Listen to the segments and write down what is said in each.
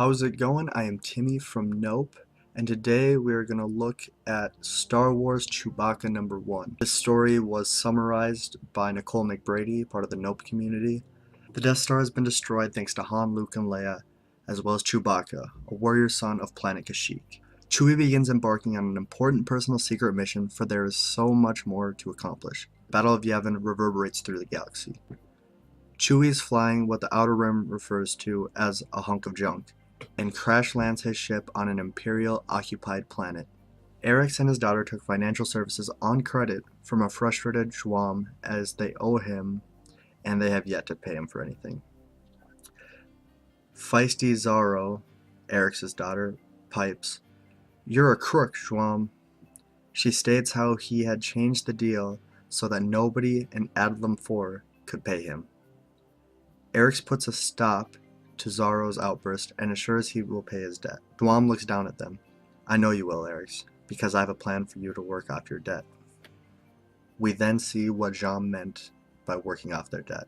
How's it going? I am Timmy from N.O.P.E, and today we are going to look at Star Wars Chewbacca number 1. This story was summarized by Nicole McBrady, part of the N.O.P.E community. The Death Star has been destroyed thanks to Han, Luke, and Leia, as well as Chewbacca, a warrior son of planet Kashyyyk. Chewie begins embarking on an important personal secret mission, for there is so much more to accomplish. The Battle of Yavin reverberates through the galaxy. Chewie is flying what the Outer Rim refers to as a hunk of junk, and crash lands his ship on an Imperial-occupied planet. Erix and his daughter took financial services on credit from a frustrated Schwam as they owe him, and they have yet to pay him for anything. Feisty Zaro, Erix's daughter, pipes, "You're a crook, Schwam." She states how he had changed the deal so that nobody in Adlam 4 could pay him. Erix puts a stop to Zaro's outburst and assures he will pay his debt. Schwam looks down at them. "I know you will, Erix, because I have a plan for you to work off your debt." We then see what Jean meant by working off their debt.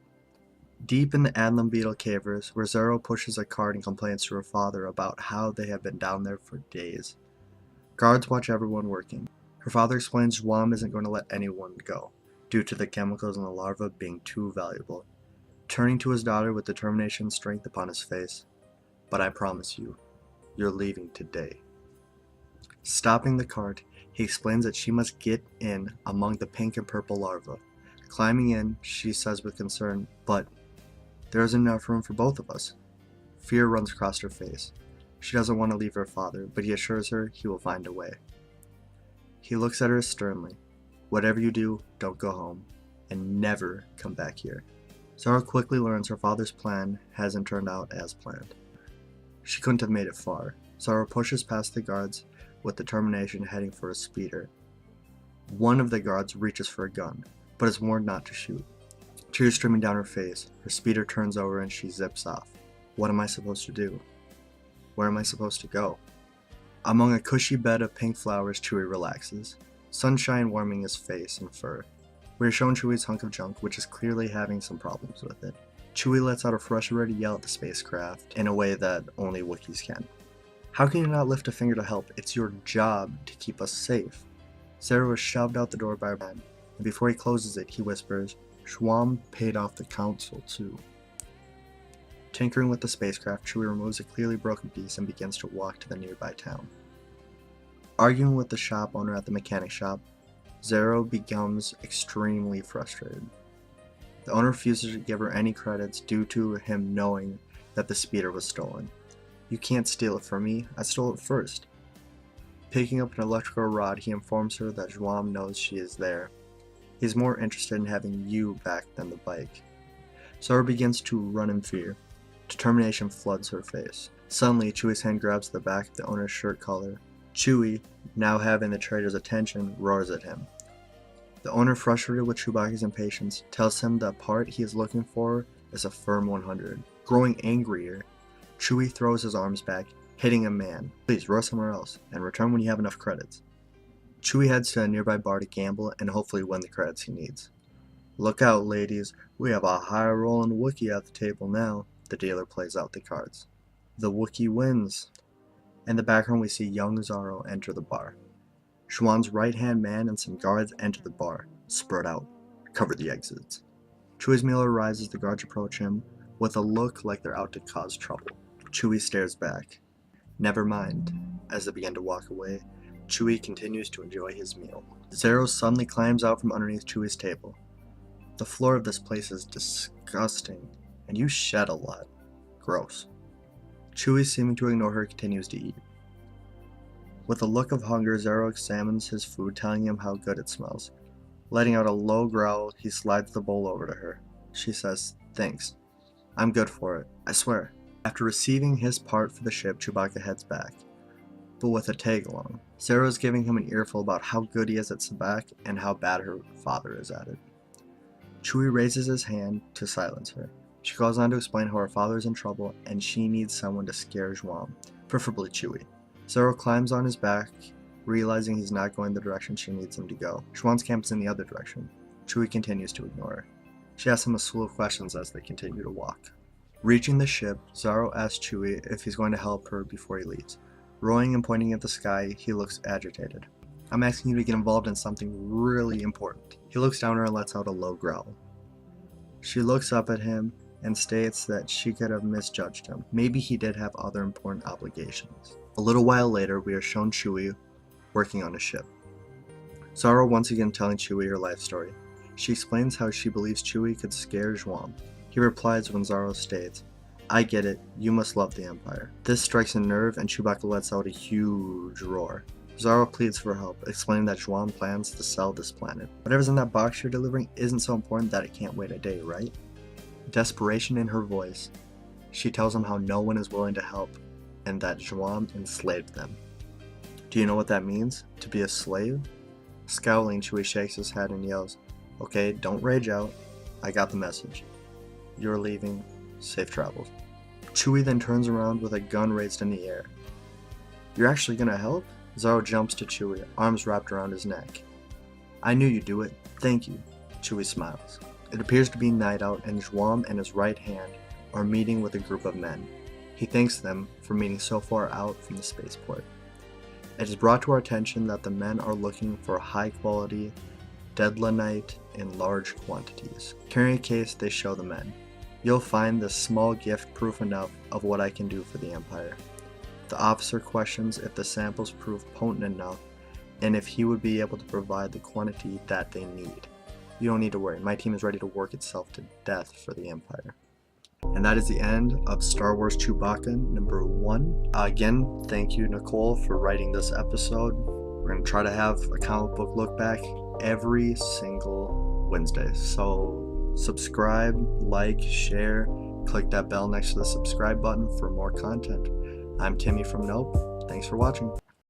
Deep in the Adlam Beetle cavers, where Zaro pushes a cart and complains to her father about how they have been down there for days. Guards watch everyone working. Her father explains Schwam isn't going to let anyone go, due to the chemicals in the larva being too valuable. Turning to his daughter with determination and strength upon his face, "But I promise you, you're leaving today." Stopping the cart, he explains that she must get in among the pink and purple larvae. Climbing in, she says with concern, "But there isn't enough room for both of us." Fear runs across her face. She doesn't want to leave her father, but he assures her he will find a way. He looks at her sternly. "Whatever you do, don't go home, and never come back here." Zaro quickly learns her father's plan hasn't turned out as planned. She couldn't have made it far. Zaro pushes past the guards with determination, heading for a speeder. One of the guards reaches for a gun, but is warned not to shoot. Tears streaming down her face, her speeder turns over and she zips off. What am I supposed to do? Where am I supposed to go? Among a cushy bed of pink flowers, Chewie relaxes, sunshine warming his face and fur. We are shown Chewie's hunk of junk, which is clearly having some problems with it. Chewie lets out a frustrated yell at the spacecraft in a way that only Wookiees can. "How can you not lift a finger to help? It's your job to keep us safe." Zaro is shoved out the door by a man, and before he closes it, he whispers, "Schwam paid off the council too." Tinkering with the spacecraft, Chewie removes a clearly broken piece and begins to walk to the nearby town. Arguing with the shop owner at the mechanic shop, Zaro becomes extremely frustrated. The owner refuses to give her any credits due to him knowing that the speeder was stolen. "You can't steal it from me, I stole it first." Picking up an electrical rod, he informs her that Schwam knows she is there. He's more interested in having you back than the bike. Zaro begins to run in fear. Determination floods her face. Suddenly, Chewie's hand grabs the back of the owner's shirt collar. Chewie, now having the trader's attention, roars at him. The owner, frustrated with Chewbacca's impatience, tells him the part he is looking for is a firm 100. Growing angrier, Chewie throws his arms back, hitting a man. "Please, row somewhere else, and return when you have enough credits." Chewie heads to a nearby bar to gamble and hopefully win the credits he needs. "Look out, ladies, we have a high-rolling Wookiee at the table now." The dealer plays out the cards. The Wookiee wins. In the background, we see young Zaro enter the bar. Schwam's right-hand man and some guards enter the bar. "Spread out. Cover the exits." Chewie's meal arrives as the guards approach him with a look like they're out to cause trouble. Chewie stares back. "Never mind." As they begin to walk away, Chewie continues to enjoy his meal. Zaro suddenly climbs out from underneath Chewie's table. "The floor of this place is disgusting, and you shed a lot. Gross." Chewie, seeming to ignore her, continues to eat. With a look of hunger, Zaro examines his food, telling him how good it smells. Letting out a low growl, he slides the bowl over to her. She says, "Thanks. I'm good for it, I swear." After receiving his part for the ship, Chewbacca heads back, but with a tag-along. Zaro is giving him an earful about how good he is at sabacc and how bad her father is at it. Chewie raises his hand to silence her. She goes on to explain how her father is in trouble and she needs someone to scare Schwam, preferably Chewie. Zaro climbs on his back, realizing he's not going the direction she needs him to go. Schwam's camp is in the other direction. Chewie continues to ignore her. She asks him a slew of questions as they continue to walk. Reaching the ship, Zaro asks Chewie if he's going to help her before he leaves. Rowing and pointing at the sky, he looks agitated. I'm asking you to get involved in something really important. He looks down at her and lets out a low growl. She looks up at him and states that she could have misjudged him. Maybe he did have other important obligations. A little while later, we are shown Chewie working on a ship. Zaro once again telling Chewie her life story. She explains how she believes Chewie could scare Zhuam. He replies when Zaro states, "I get it, you must love the Empire." This strikes a nerve and Chewbacca lets out a huge roar. Zaro pleads for help, explaining that Zhuam plans to sell this planet. Whatever's in that box you're delivering isn't so important that it can't wait a day, right? Desperation in her voice. She tells him how no one is willing to help and that Zhuam enslaved them. Do you know what that means? To be a slave? Scowling, Chewie shakes his head and yells, "Okay, don't rage out. I got the message. You're leaving. Safe travels." Chewie then turns around with a gun raised in the air. "You're actually gonna help?" Zaro jumps to Chewie, arms wrapped around his neck. "I knew you'd do it. Thank you." Chewie smiles. It appears to be night out and Zhuam and his right hand are meeting with a group of men. He thanks them for meeting so far out from the spaceport. It is brought to our attention that the men are looking for high quality deadlanite in large quantities. Carrying a case, they show the men. "You'll find this small gift proof enough of what I can do for the Empire." The officer questions if the samples prove potent enough and if he would be able to provide the quantity that they need. "You don't need to worry, my team is ready to work itself to death for the Empire." And that is the end of Star Wars Chewbacca #1. Again, thank you, Nicole, for writing this episode. We're going to try to have a comic book look back every single Wednesday. So subscribe, like, share, click that bell next to the subscribe button for more content. I'm Timmy from N.O.P.E. Thanks for watching.